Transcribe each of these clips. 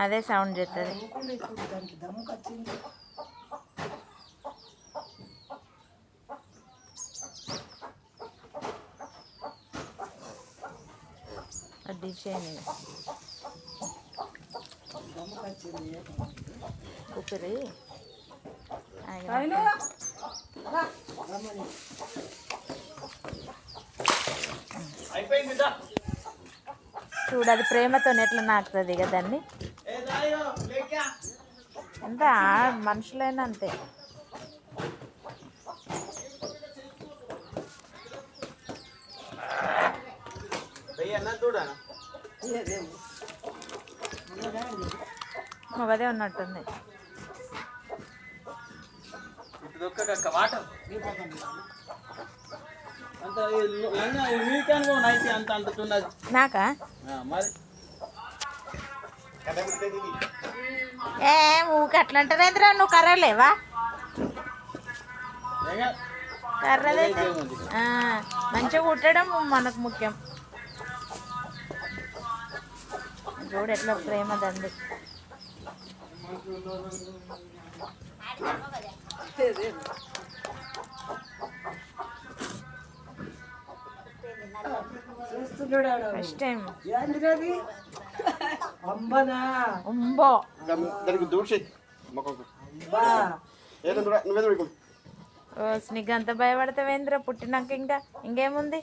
అదే సౌండ్ చేస్తుంది. డిష్ కుక్కరి చూడు, అది ప్రేమతో ఎట్లా నాకుతుంది ఇక దాన్ని. ఎంత మనుషులైనా అంతే. మగదే ఉన్నట్టుంది. నాకా ఏ ఊకి అట్లా అంటారేంద్రా, నువ్వు కర్రలేవా? కర్రలైతే మంచిగా కుట్టడం మనకు ముఖ్యం. చూడు ఎట్లా ప్రేమ దండి. ఫస్ట్ టైం నీకు అంత భయపడతావేంద్ర పుట్టినాక? ఇంకేముంది?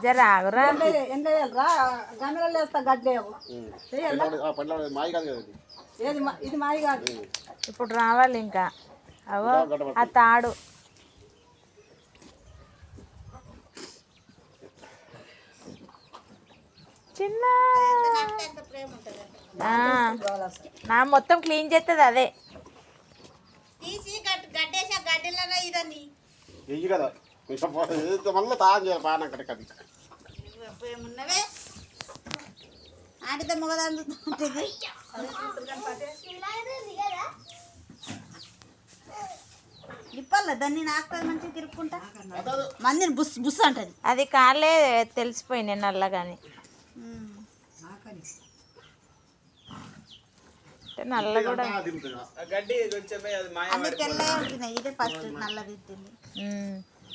జర ఆగురా. ఇప్పుడు రావాలి ఇంకా. అవో ఆ తాడు చిన్న నా మొత్తం క్లీన్ చేస్తుంది అదే. దాన్ని నాకు మంచిగా తిరుక్కుంటా మందిని బుస్ బుస్ అంటది. అది కాళ్ళే తెలిసిపోయినాయి నల్లగాని. నల్ల కూడా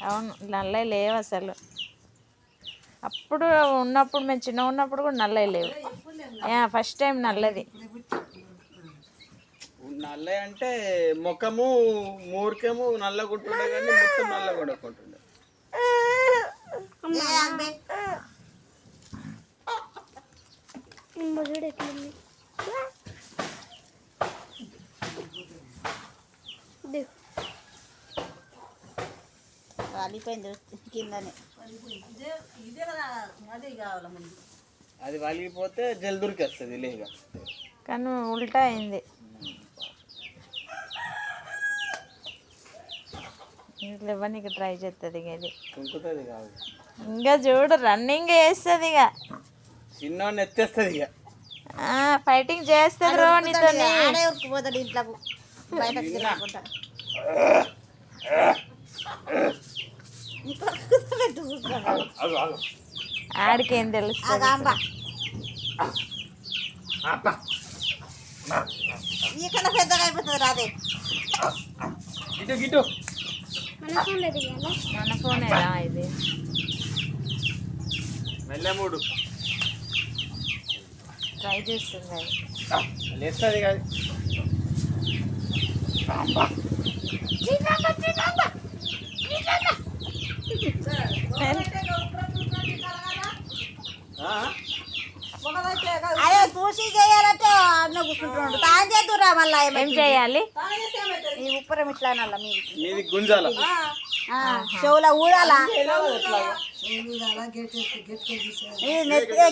అవును, నల్ల లేవు అసలు. అప్పుడు ఉన్నప్పుడు మేము చిన్న ఉన్నప్పుడు కూడా నల్లవి లేవు. ఫస్ట్ టైం నల్లది. నల్ల అంటే ముఖము మూర్ఖము నల్ల కొట్టుండే కానీ మొత్తం నల్ల కొడుకుంటుండే. అది వలిగిపోతే జల్ దొరికేస్తుంది లేగా, కానీ ఉల్టా అయింది. ఇవ్వనికి ట్రై చేస్తుంది ఇక ఇది ఇంకా చూడు రన్నింగ్ చేస్తుంది ఇక చిన్న ఎత్తేస్తుంది ఇక ఫైటింగ్ చేస్తుంది రో నీతో. ఇంట్లో ఆడికేం తెలుస్తుంది. ఇక్కడ పెద్దగా అయిపోతుంది రాదే. మన ఫోనేనా ఇది? మెల్లెమూడు ట్రై చేస్తుంది లేస్తుంది కాదు. అదే చూసి చేయాలంటే అన్న కూర్చుంటున్నాడు. తాను చేతురా మళ్ళీ ఏం చేయాలి? ఈ ఉప్పరం ఇట్లా మీది గుంజాల చెవుల ఊడాలా,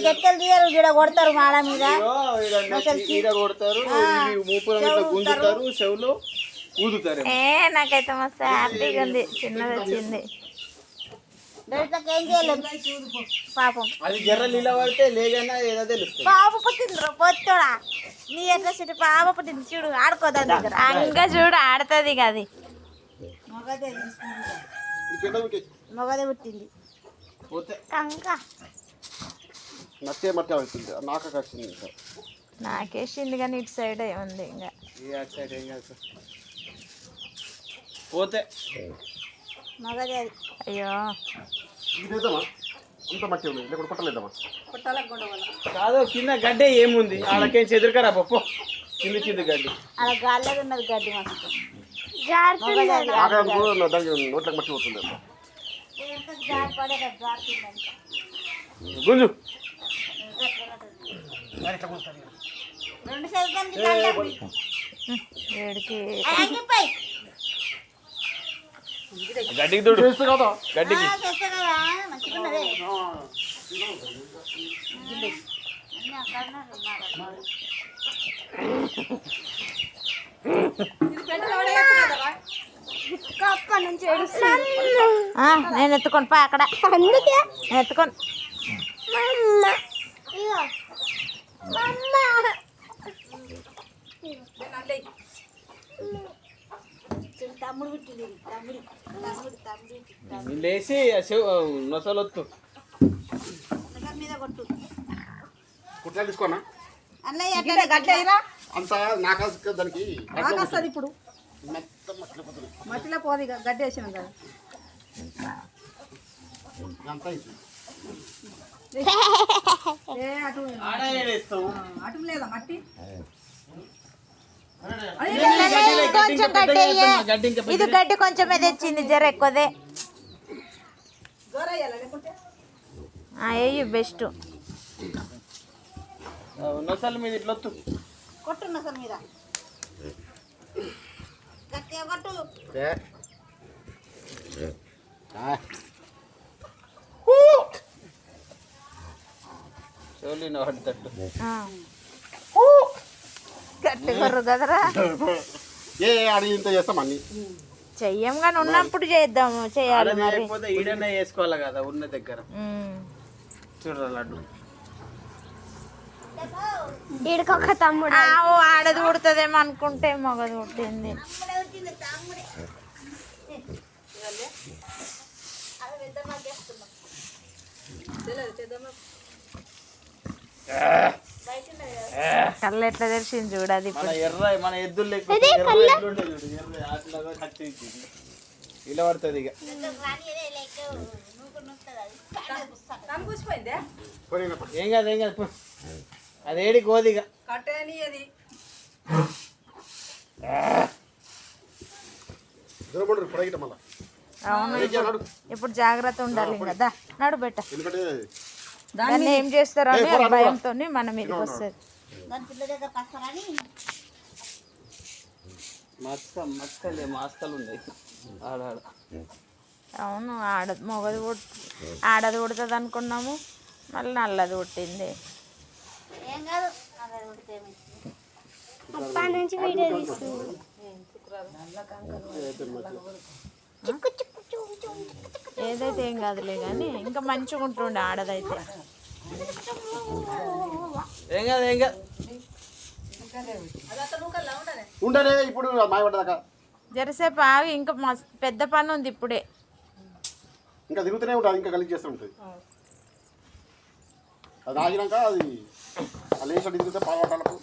గెట్టెలు తీయరు, గిడ కొడతారు మాడ మీద కొడతారు, గుంజుతారు, చెవులు ఊదుతారు. నాకైతే మస్తు హ్యాపీగా ఉంది. చిన్నది వచ్చింది. ఏం చేయలేదు పాపం. అది జర్ర నీళ్ళ పడితే లేదన్నా ఏదో తెలుస్తుంది. పాప పుట్టింది పొత్తుడా నీ ఎట్లా చెట్టు పాప పుట్టింది చూడు, ఆడుకోదా దగ్గర ఇంకా చూడు ఆడుతుంది. అది మగదే ఈ పెద్దకి మగదే పుట్టింది. పోతే నచ్చే మట్టి అవుతుంది నాక కచ్చింది ఇంకా నాకేసింది కానీ ఇటు సైడ్ ఉంది ఇంకా. ఈ అటు సైడ్ ఏం కాదు పోతే మగదే అది. అయ్యో ఇదేద్దామా అంత మట్టి ఉంది లేకుండా కొట్టలేద్దామా పుట్టాలకు గొడవల కాదు కింద గడ్డే ఏముంది ఆడకేం చెదురుకరా పప్పు కింద గడ్డి అలా గాలిలో ఉన్నది గడ్డి మస్తు. ఆకడానికి కూడా దానికి నోట్లకు మట్టి పోతుంది జారి పడేది జారుతుందంట. గుంజు 2 సెకండ్లు వేడికి ఆగిపోయి గడ్డికి దూడు చేస్తే కదా గడ్డికి చేస్తా కదా మంచిగా ఉన్నదే. అన్నీ అక్కడనే ఉన్నారు. నేను ఎత్తుకొని పా అక్కడ అందుకే ఎత్తుకొని తమ్ముడు పుట్టింది. తమ్ముడు లేచి నొసలొత్తు మీద కొట్టు. కుట్లా తీసుకోనా అన్నయ్య గడ్డయిరా అంత నాక దానికి వస్తుంది. ఇప్పుడు మొత్తం మట్టిలో పోతుంది మట్టిలో పోది గడ్డి వేసినాం కదా. అంతా ఇది అటు ఆడేస్తావు అటు లేదా మట్టి కొంచెం గడ్డి అయ్యే. ఇది గడ్డి కొంచెమే తెచ్చింది జర ఎక్కువదే గోరయ్యాల లేకుంటే అయ్యి బెస్ట్. నొసల మీద ఇట్లా వత్తు కొట్టున్న సార్ మీద గట్టిగా కొట్టు. చోలీన పడతట్టు గట్టి కొర్రు కదరా. అడిగి ఇంత చేస్తాం అన్ని చెయ్యం కానీ ఉన్నప్పుడు చేద్దాము చేయాలి మరి. లేకపోతే ఈడనే వేసుకోవాలి కదా ఉన్న దగ్గర. చూడరా లడ్డు ఈడకొక తమ్ముడు ఆడది పుడుతుందేమో అనుకుంటే మగది పుట్టింది. కళ్ళు ఎట్లా తెలిసింది చూడది మన ఎర్ర మన ఎద్దులు లేకపోతే ఇలా పడుతుంది ఇక. ఏం కాదు ఏం కాదు అది ఏడి గోదిగా పొడగిట మళ్ళా అవును. ఇప్పుడు జాగ్రత్త ఉండాలి కదా. నడు బెట్ట ఎందుకంటే దాన్ని ఏం చేస్తారో అని భయంతో మన మీదకి వస్తుంది. దాని పిల్ల దగ్గర కస్తారని మస్తలే మాస్తలు ఉన్నాయి ఆడాడ. అవును మొగది ఆడది పుడుతుంది అనుకున్నాము, మళ్ళీ నల్లది పుట్టింది. ఏం కాదు అదే ఉడితే ఏదైతే ఏం కాదులే కానీ ఇంకా మంచిగా ఉంటుండే ఆడదైతే. ఏం కాదు ఏం కాదు ఉండనే ఇప్పుడు మాయపడ్డదాకా జరసేపు ఆగి ఇంకా పెద్ద పని ఉంది ఇప్పుడే. ఇంకా తిరుగుతూనే ఉంటుంది, ఇంకా కలిగి చేస్తూ ఉంటుంది. అది ఆగినాక అది లేచి తిరిగితే పాలవాటాలకు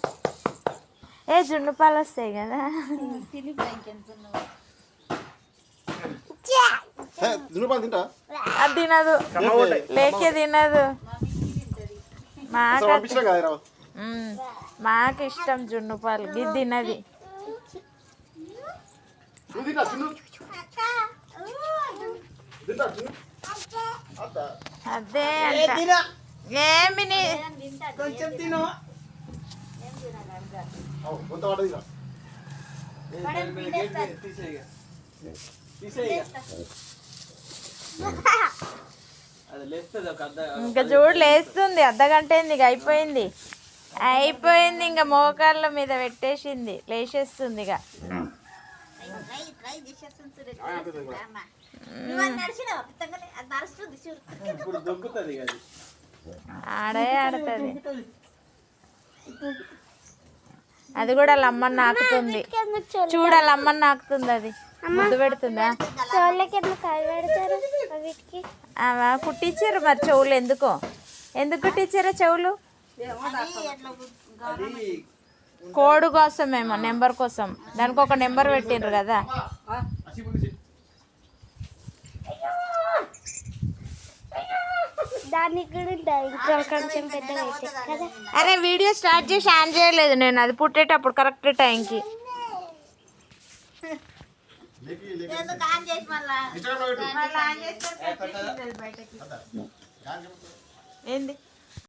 జున్ను పాలు వస్తాయి కదా. దున్నపాలు తింటా అది తినదు, లేకే తినదు. పంపించినా కదా మాకు ఇష్టం జున్ను పాలు, గిద్ది తినది. నువ్వు తింటా చిన్ను తింటా చిన్ను అదే అంట. ఏమి కొంచెం తిను. కొంత పడదు అది లేస్తుంది ఒక అర్ధ. ఇంకా చూడు లేస్తుంది. అర్ధగంట అయింది, ఇక అయిపోయింది అయిపోయింది. ఇంకా మోకాళ్ళ మీద పెట్టేసింది, లేచేస్తుంది ఇక. ఇప్పుడు దొక్కుతుంది అది. ఆడే ఆడుతుంది. అది కూడా లమ్మని నాకుతుంది, చూడాలి అమ్మని నాకుతుంది అది. ముద్దు పెడుతుందా? చెవులకి ఎందుకు అవి పెడతారు వీటికి? కుట్టించారు మరి చెవులు. ఎందుకు కుట్టించారా చెవులు? అది కోడ్ కోసమేమో, నెంబర్ కోసం. దానికి ఒక నెంబర్ పెట్టిండ్రు కదా. దానికి కూడా ఉంటుంది ఇంకా కొంచెం పెద్దగా అయితే కదా. అరే వీడియో స్టార్ట్ చేసి ఆన్ చేయలేదు నేను, అది పుట్టేటప్పుడు కరెక్ట్ టైంకి. ఎందుకు ఆన్ చేసి మళ్ళా ఆన్ చేస్తే బయటకి ఏంది